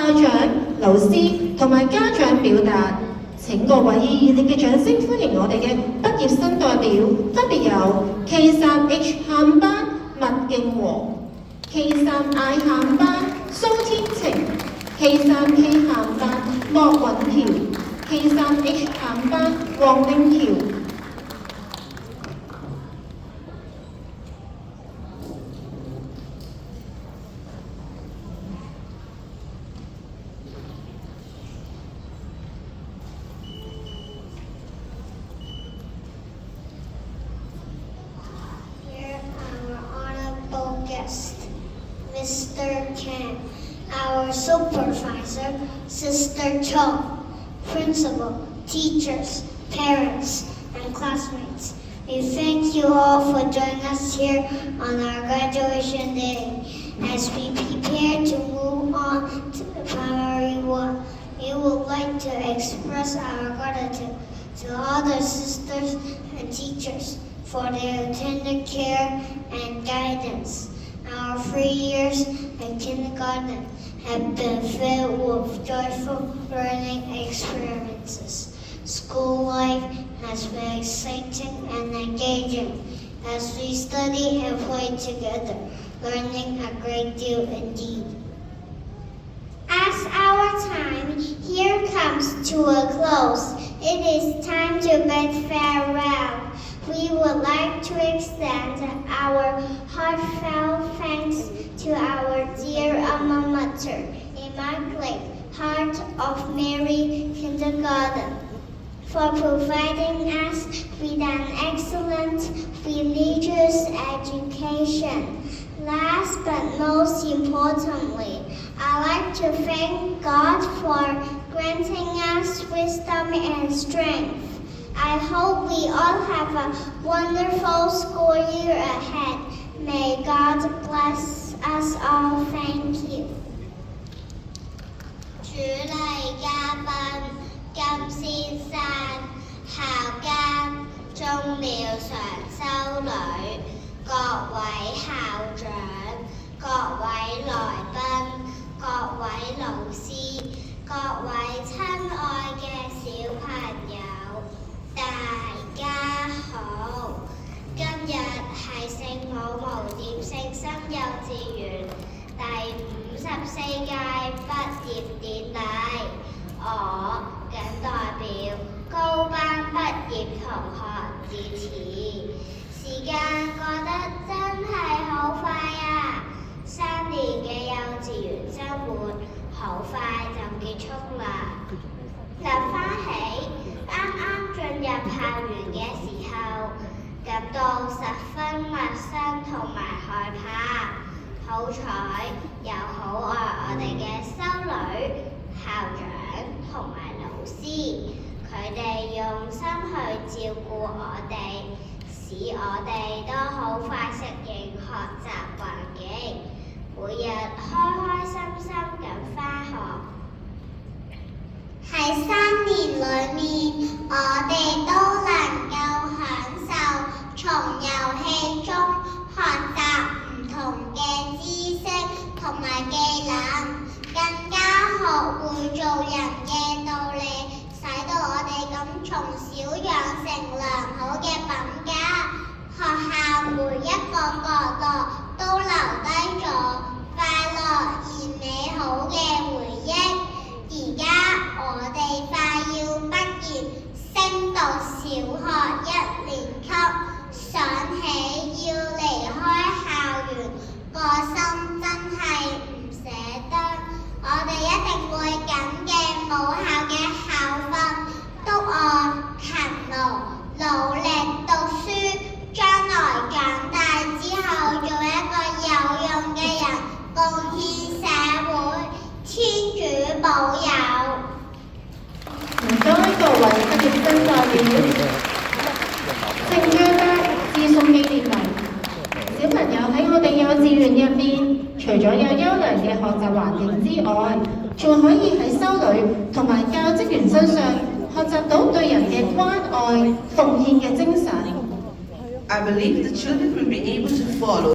校長、老師同埋家長表達。請各位以熱烈嘅掌聲歡迎我哋嘅畢業生代表，分別有 K3H 喊班麥敬和、K3I 喊班蘇天晴、K3K 喊班莫允喬、K3H 喊班黃令喬。Mr. Ken, our supervisor, Sister Cho, principal, teachers, parents, and classmates. We thank you all for joining us here on our graduation day. As we prepare to move on to primary one, we would like to express our gratitude to all the sisters and teachers for their tender care and guidance. Our 3 years in kindergarten have been filled with joyful learning experiences. School life has been exciting and engaging as we study and play together, learning a great deal indeed. As our time here comes to a close, it is time to bid farewell. We would like to extend our heartfelt thanks to our dear alma mater, Immaculate Heart of Mary Kindergarten, for providing us with an excellent religious education. Last but most importantly, I'd like to thank God for granting us wisdom and strength. I hope we all have a wonderful school year ahead. May God bless us all. Thank you. 主禮嘉賓金先生、校監、鐘妙常修女、各位校長、各位來賓、各位老師、各位親愛嘅小朋友。大家好，今日係聖母無點聖心幼稚園第54屆畢業典禮，我謹代表高班畢業同學致辭。時間過得真係好快啊！3年嘅幼稚園生活好快就結束啦。諗返起啱啱進入校園嘅時候，感到十分陌生同埋害怕。好彩有好愛我哋嘅修女、校長同埋老師，佢哋用心去照顧我哋，使我哋都好快適應學習環境，每日開開心心咁返學。喺3年裏面，我哋都能夠享受從遊戲中學習唔同嘅知識同埋技能，更加學會做人嘅道理，使到我哋咁從小養成良好嘅品格。學校每一個角落都留低咗快樂而美好嘅回憶。而家我哋快要畢業，升讀小學1年級，想起要離開校園，個心真係唔捨得。我哋一定會緊記母校嘅校訓，督我勤勞、努力讀書，將來長大之後做一個有用嘅人，貢獻社會。天主保佑。唔該各位畢業生代表，聖約德致送紀念文。小朋友喺我哋幼稚園入面，除咗有優良嘅學習環境之外，仲可以喺修女同埋教職員身上學習到對人嘅關愛、奉獻嘅精神。I believe the children will be able to follow